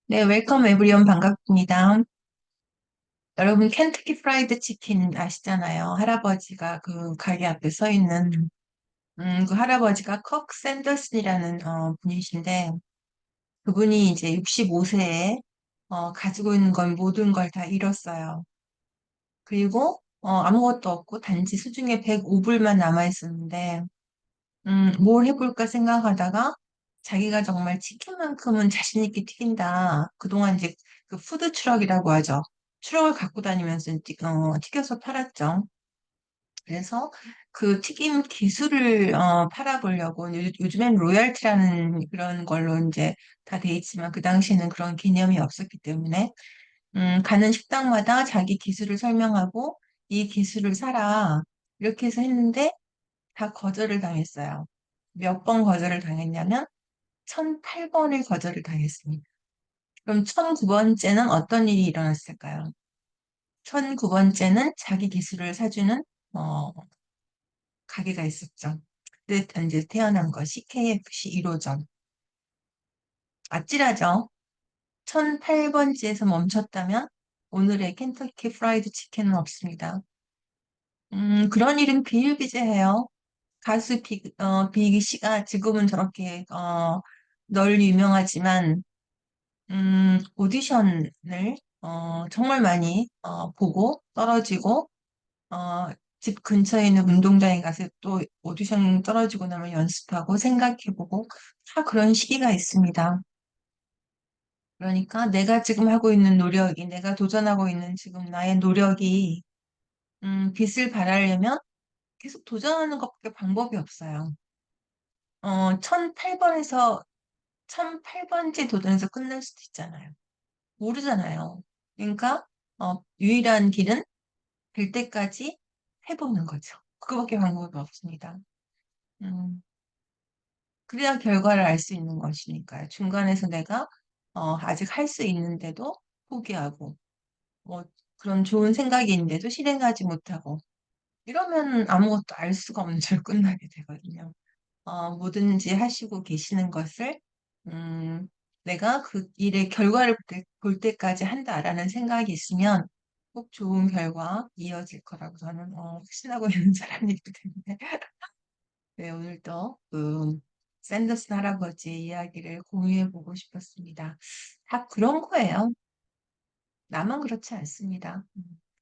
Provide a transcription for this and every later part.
네, 웰컴 에브리온 반갑습니다. 여러분 켄터키 프라이드 치킨 아시잖아요. 할아버지가 그 가게 앞에 서 있는 그 할아버지가 컥 샌더슨이라는 분이신데 그분이 이제 65세에 가지고 있는 건 모든 걸 다 잃었어요. 그리고 아무것도 없고 단지 수중에 105불만 남아 있었는데 뭘 해볼까 생각하다가 자기가 정말 치킨만큼은 자신 있게 튀긴다. 그동안 이제 그 푸드 트럭이라고 하죠. 트럭을 갖고 다니면서 튀겨서 팔았죠. 그래서 그 튀김 기술을 팔아보려고 요즘엔 로열티라는 그런 걸로 이제 다 돼 있지만 그 당시에는 그런 개념이 없었기 때문에 가는 식당마다 자기 기술을 설명하고 이 기술을 사라. 이렇게 해서 했는데 다 거절을 당했어요. 몇 번 거절을 당했냐면 1008번을 거절을 당했습니다. 그럼 1009번째는 어떤 일이 일어났을까요? 1009번째는 자기 기술을 사주는 어, 가게가 있었죠. 그때 이제 태어난 것이 KFC 1호점. 아찔하죠? 1008번째에서 멈췄다면 오늘의 켄터키 프라이드 치킨은 없습니다. 그런 일은 비일비재해요. 가수 빅 씨가 지금은 저렇게 널리 유명하지만 오디션을 정말 많이 보고 떨어지고 어, 집 근처에 있는 운동장에 가서 또 오디션 떨어지고 나면 연습하고 생각해보고 다 그런 시기가 있습니다. 그러니까 내가 지금 하고 있는 노력이 내가 도전하고 있는 지금 나의 노력이 빛을 발하려면 계속 도전하는 것밖에 방법이 없어요. 1008번에서 1008번째 도전에서 끝날 수도 있잖아요. 모르잖아요. 그러니까 유일한 길은 될 때까지 해보는 거죠. 그거밖에 방법이 없습니다. 음, 그래야 결과를 알 수 있는 것이니까요. 중간에서 내가 아직 할 수 있는데도 포기하고 뭐 그런 좋은 생각이 있는데도 실행하지 못하고 이러면 아무것도 알 수가 없는 채로 끝나게 되거든요. 뭐든지 하시고 계시는 것을 음, 내가 그 일의 결과를 볼 때까지 한다라는 생각이 있으면 꼭 좋은 결과 이어질 거라고 저는 확신하고 있는 사람이기 때문에 네, 오늘도 그 샌더슨 할아버지의 이야기를 공유해 보고 싶었습니다. 다 그런 거예요. 나만 그렇지 않습니다.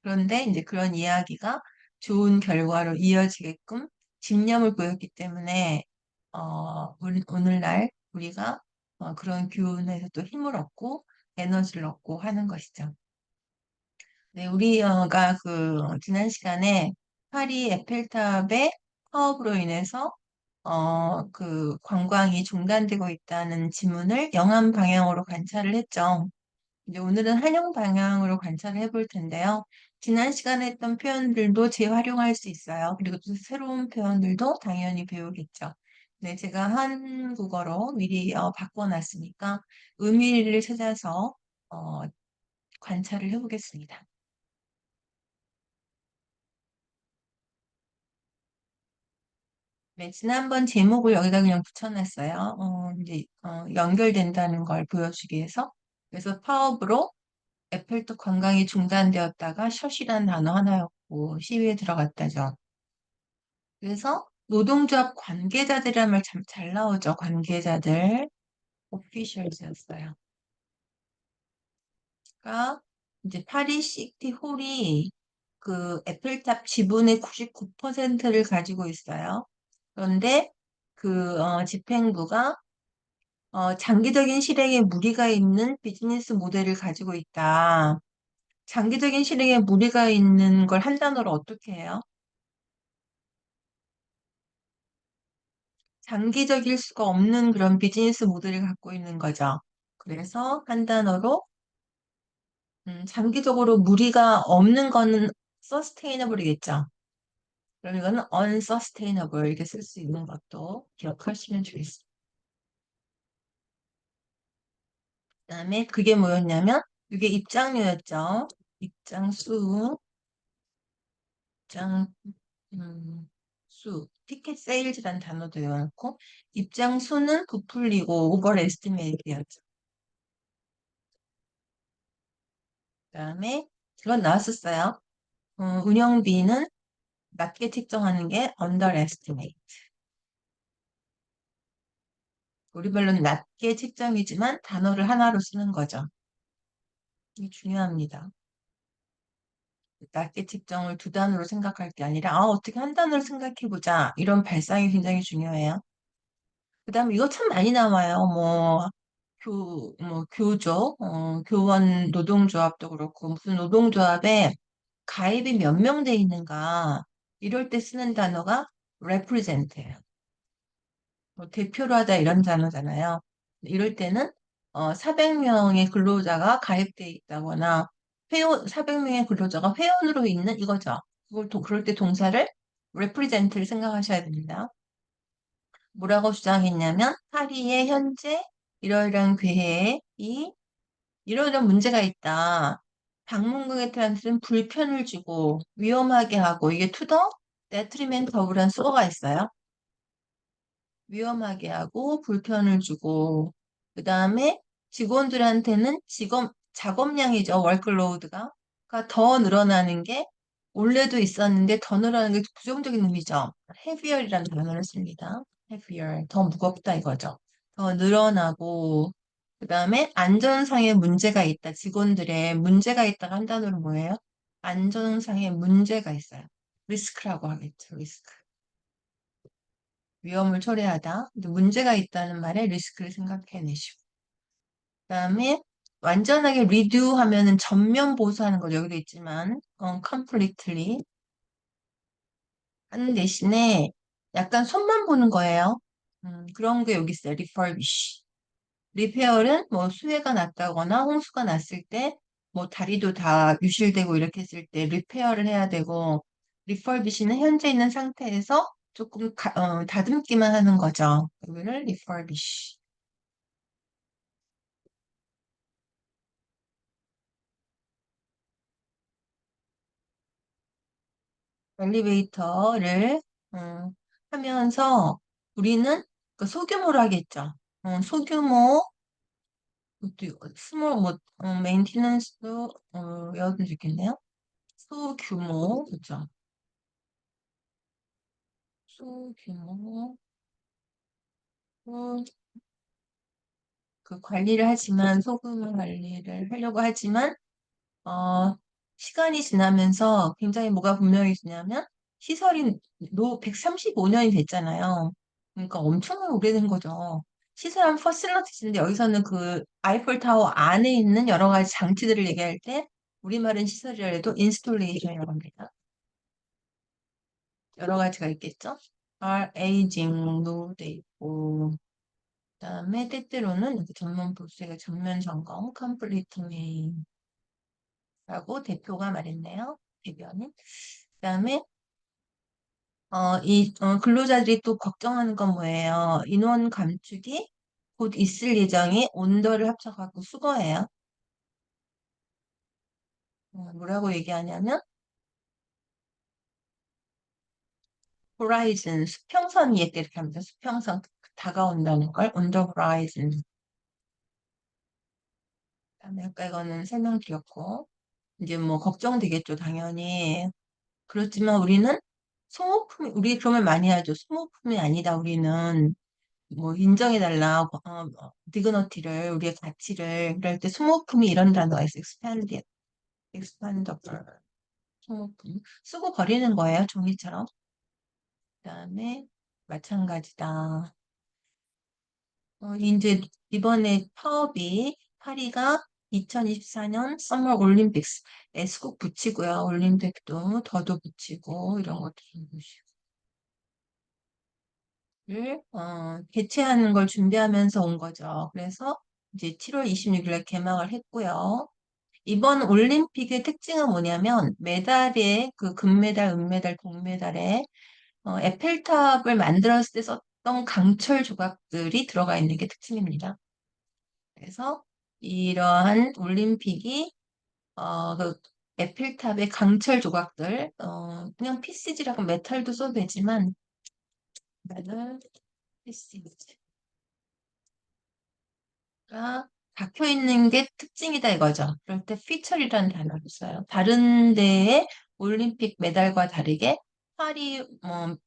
그런데 이제 그런 이야기가 좋은 결과로 이어지게끔 집념을 보였기 때문에 오늘날 우리가 그런 교훈에서 또 힘을 얻고 에너지를 얻고 하는 것이죠. 네, 우리가 그 지난 시간에 파리 에펠탑의 파업으로 인해서 그 관광이 중단되고 있다는 지문을 영암 방향으로 관찰을 했죠. 이제 오늘은 한영 방향으로 관찰을 해볼 텐데요. 지난 시간에 했던 표현들도 재활용할 수 있어요. 그리고 또 새로운 표현들도 당연히 배우겠죠. 네, 제가 한국어로 미리 바꿔놨으니까 의미를 찾아서 어, 관찰을 해보겠습니다. 네, 지난번 제목을 여기다 그냥 붙여놨어요. 이제 연결된다는 걸 보여주기 위해서. 그래서 파업으로 에펠탑 관광이 중단되었다가 셧이라는 단어 하나였고 시위에 들어갔다죠. 그래서 노동조합 관계자들이란 말 참 잘 나오죠. 관계자들, officials였어요. 그러니까 이제 파리 시티 홀이 그 에펠탑 지분의 99%를 가지고 있어요. 그런데 그 집행부가 장기적인 실행에 무리가 있는 비즈니스 모델을 가지고 있다. 장기적인 실행에 무리가 있는 걸 한 단어로 어떻게 해요? 장기적일 수가 없는 그런 비즈니스 모델을 갖고 있는 거죠. 그래서 한 단어로 장기적으로 무리가 없는 거는 sustainable이겠죠. 그럼 이거는 unsustainable 이렇게 쓸 수 있는 것도 기억하시면 좋겠습니다. 그다음에 그게 뭐였냐면 이게 입장료였죠. 입장수, 입장 티켓 세일즈라는 단어도 외워놓고 입장 수는 부풀리고 오버 에스티메이트였죠. 그다음에 이건 나왔었어요. 운영비는 낮게 책정하는 게 underestimate. 우리별로는 낮게 책정이지만 단어를 하나로 쓰는 거죠. 이게 중요합니다. 낮게 책정을 두 단어로 생각할 게 아니라 어떻게 한 단어로 생각해보자. 이런 발상이 굉장히 중요해요. 그다음에 이거 참 많이 나와요. 교조, 교원 노동조합도 그렇고 무슨 노동조합에 가입이 몇 명 돼 있는가 이럴 때 쓰는 단어가 represent예요. 뭐 대표로 하다 이런 단어잖아요. 이럴 때는 400명의 근로자가 가입돼 있다거나 400명의 근로자가 회원으로 있는 이거죠. 그럴 때 동사를 represent를 생각하셔야 됩니다. 뭐라고 주장했냐면 파리의 현재 이러이러한 괴해에 이러이러한 문제가 있다. 방문객한테는 불편을 주고 위험하게 하고 이게 to the detriment of란 수어가 있어요. 위험하게 하고 불편을 주고 그 다음에 직원들한테는 작업량이죠. 월클로드가 그러니까 더 늘어나는 게 원래도 있었는데 더 늘어나는 게 부정적인 의미죠. heavier이라는 단어를 씁니다. heavier 더 무겁다 이거죠. 더 늘어나고 그 다음에 안전상의 문제가 있다. 직원들의 문제가 있다가 한 단어로 뭐예요? 안전상의 문제가 있어요. 리스크라고 하겠죠. 리스크. 위험을 초래하다. 근데 문제가 있다는 말에 리스크를 생각해내시고. 그다음에 완전하게 redo 하면은 전면 보수하는 거 여기도 있지만 completely 하는 대신에 약간 손만 보는 거예요. 그런 게 여기 있어요. refurbish. 리페어는 뭐 수해가 났다거나 홍수가 났을 때 뭐 다리도 다 유실되고 이렇게 했을 때 리페어를 해야 되고 리퍼비시는 현재 있는 상태에서 조금 다듬기만 하는 거죠. 여기를 refurbish. 엘리베이터를 하면서 우리는 그 소규모로 하겠죠. 소규모 스몰 메인티넌스도 외워도 좋겠네요. 소규모 그죠? 소규모 음, 그 관리를 하지만 소규모 관리를 하려고 하지만 어, 시간이 지나면서 굉장히 뭐가 분명히 지냐면 시설이 135년이 됐잖아요. 그러니까 엄청나게 오래된 거죠. 시설은 퍼실러티지인데 여기서는 그 아이펠타워 안에 있는 여러 가지 장치들을 얘기할 때 우리말은 시설이라 해도 인스톨레이션이라고 합니다. 여러 가지가 있겠죠. aging도 돼 있고 그다음에 때때로는 이렇게 전면 볼수가 전면 점검, 컴플리트 메인라고 대표가 말했네요. 대변인. 그다음에 근로자들이 또 걱정하는 건 뭐예요? 인원 감축이 곧 있을 예정이 온도를 합쳐갖고 수거해요. 뭐라고 얘기하냐면 horizon 수평선 이해 때 이렇게 합니다. 수평선 다가온다는 걸 on the horizon. 그다음에 아까 이거는 설명드렸고 이제 뭐 걱정되겠죠, 당연히. 그렇지만 우리는 우리 그러면 많이 하죠. 소모품이 아니다. 우리는 뭐 인정해달라, 디그너티를, 우리의 가치를. 그럴 때 소모품이 이런 단어가 있어요. expandable. 소모품. 쓰고 버리는 거예요. 종이처럼. 그다음에 마찬가지다. 이제 이번에 파리가 2024년 서머 올림픽스에 꼭 붙이고요. 올림픽도 더도 붙이고 이런 것도 좀 보시고. 개최하는 걸 준비하면서 온 거죠. 그래서 이제 7월 26일 날 개막을 했고요. 이번 올림픽의 특징은 뭐냐면 메달에 그 금메달, 은메달, 동메달에 에펠탑을 만들었을 때 썼던 강철 조각들이 들어가 있는 게 특징입니다. 그래서 이러한 올림픽이 그 에펠탑의 강철 조각들, 그냥 PCG라고 메탈도 써도 되지만 메tal PCG가 박혀 있는 게 특징이다 이거죠. 그럴 때 feature이라는 단어를 써요. 다른 데의 올림픽 메달과 다르게 파리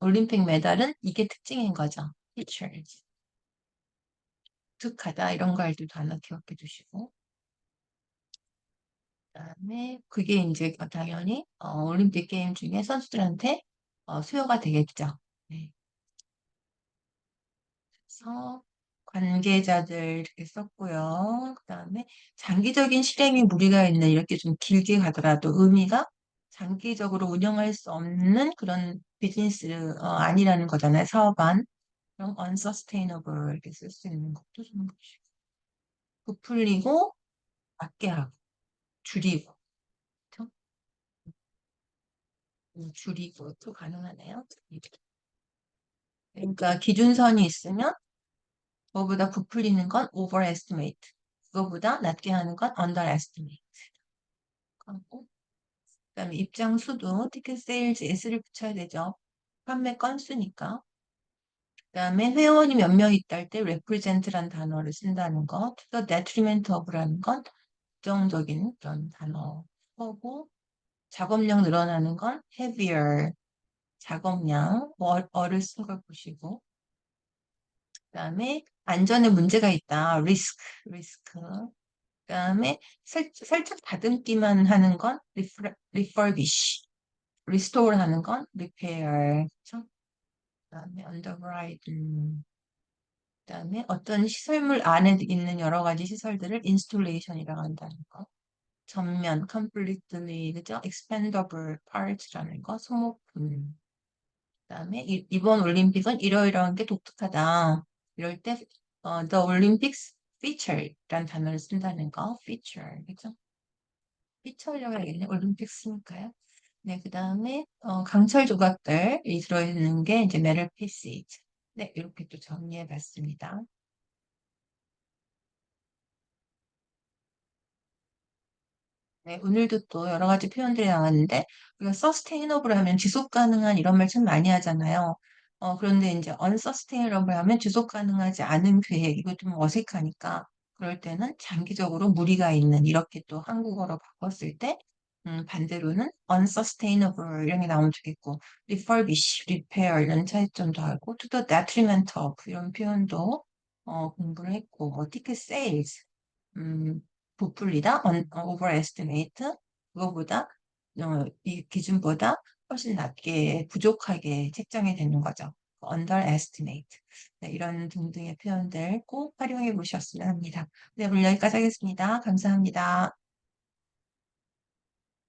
올림픽 메달은 이게 특징인 거죠. feature. 독특하다 이런 거 할 때도 단어 기억해 두시고 그다음에 그게 이제 당연히 올림픽 게임 중에 선수들한테 수요가 되겠죠. 네. 그래서 관계자들 이렇게 썼고요. 그다음에 장기적인 실행에 무리가 있는 이렇게 좀 길게 가더라도 의미가 장기적으로 운영할 수 없는 그런 비즈니스 아니라는 거잖아요. 사업안. 그럼 unsustainable 이렇게 쓸 수 있는 것도 좀 부풀리고 낮게 하고 줄이고 그렇죠? 줄이고 또 가능하네요. 그러니까 기준선이 있으면 그거보다 부풀리는 건 overestimate. 그거보다 낮게 하는 건 underestimate. 하고 그다음에 입장 수도 티켓 세일즈 s를 붙여야 되죠. 판매 건수니까. 그다음에 회원이 몇 명 있다 할 때 represent란 단어를 쓴다는 거. to the detriment of라는 건 부정적인 그런 단어고 작업량 늘어나는 건 heavier. 작업량 어를 쓴 걸 보시고 그다음에 안전에 문제가 있다. 리스크. 그다음에 살짝 다듬기만 하는 건 refurbish. restore 하는 건 repair. 그쵸? 그다음에 underwrite. 그다음에 어떤 시설물 안에 있는 여러 가지 시설들을 installation이라고 한다는 거. 전면, completely, 그죠? expandable parts라는 거, 소모품. 그다음에 이번 올림픽은 이러이러한 게 독특하다. 이럴 때 the Olympics feature라는 단어를 쓴다는 거, feature, 그죠? feature라고 하겠네. 올림픽스니까요. 네, 그다음에 강철 조각들이 들어있는 게 이제 metal pieces. 네, 이렇게 또 정리해봤습니다. 네, 오늘도 또 여러 가지 표현들이 나왔는데, 우리가 sustainable 하면 지속 가능한 이런 말 참 많이 하잖아요. 그런데 이제 unsustainable 하면 지속 가능하지 않은 계획, 이거 좀 어색하니까, 그럴 때는 장기적으로 무리가 있는, 이렇게 또 한국어로 바꿨을 때, 반대로는 unsustainable 이런 게 나오면 되겠고, refurbish, repair 이런 차이점도 알고, to the detriment of 이런 표현도 공부를 했고, 뭐 ticket sales, 음, 부풀리다, overestimate, 그거보다, 이 기준보다 훨씬 낮게, 부족하게 책정이 되는 거죠. underestimate. 네, 이런 등등의 표현들 꼭 활용해 보셨으면 합니다. 네, 오늘 여기까지 하겠습니다. 감사합니다.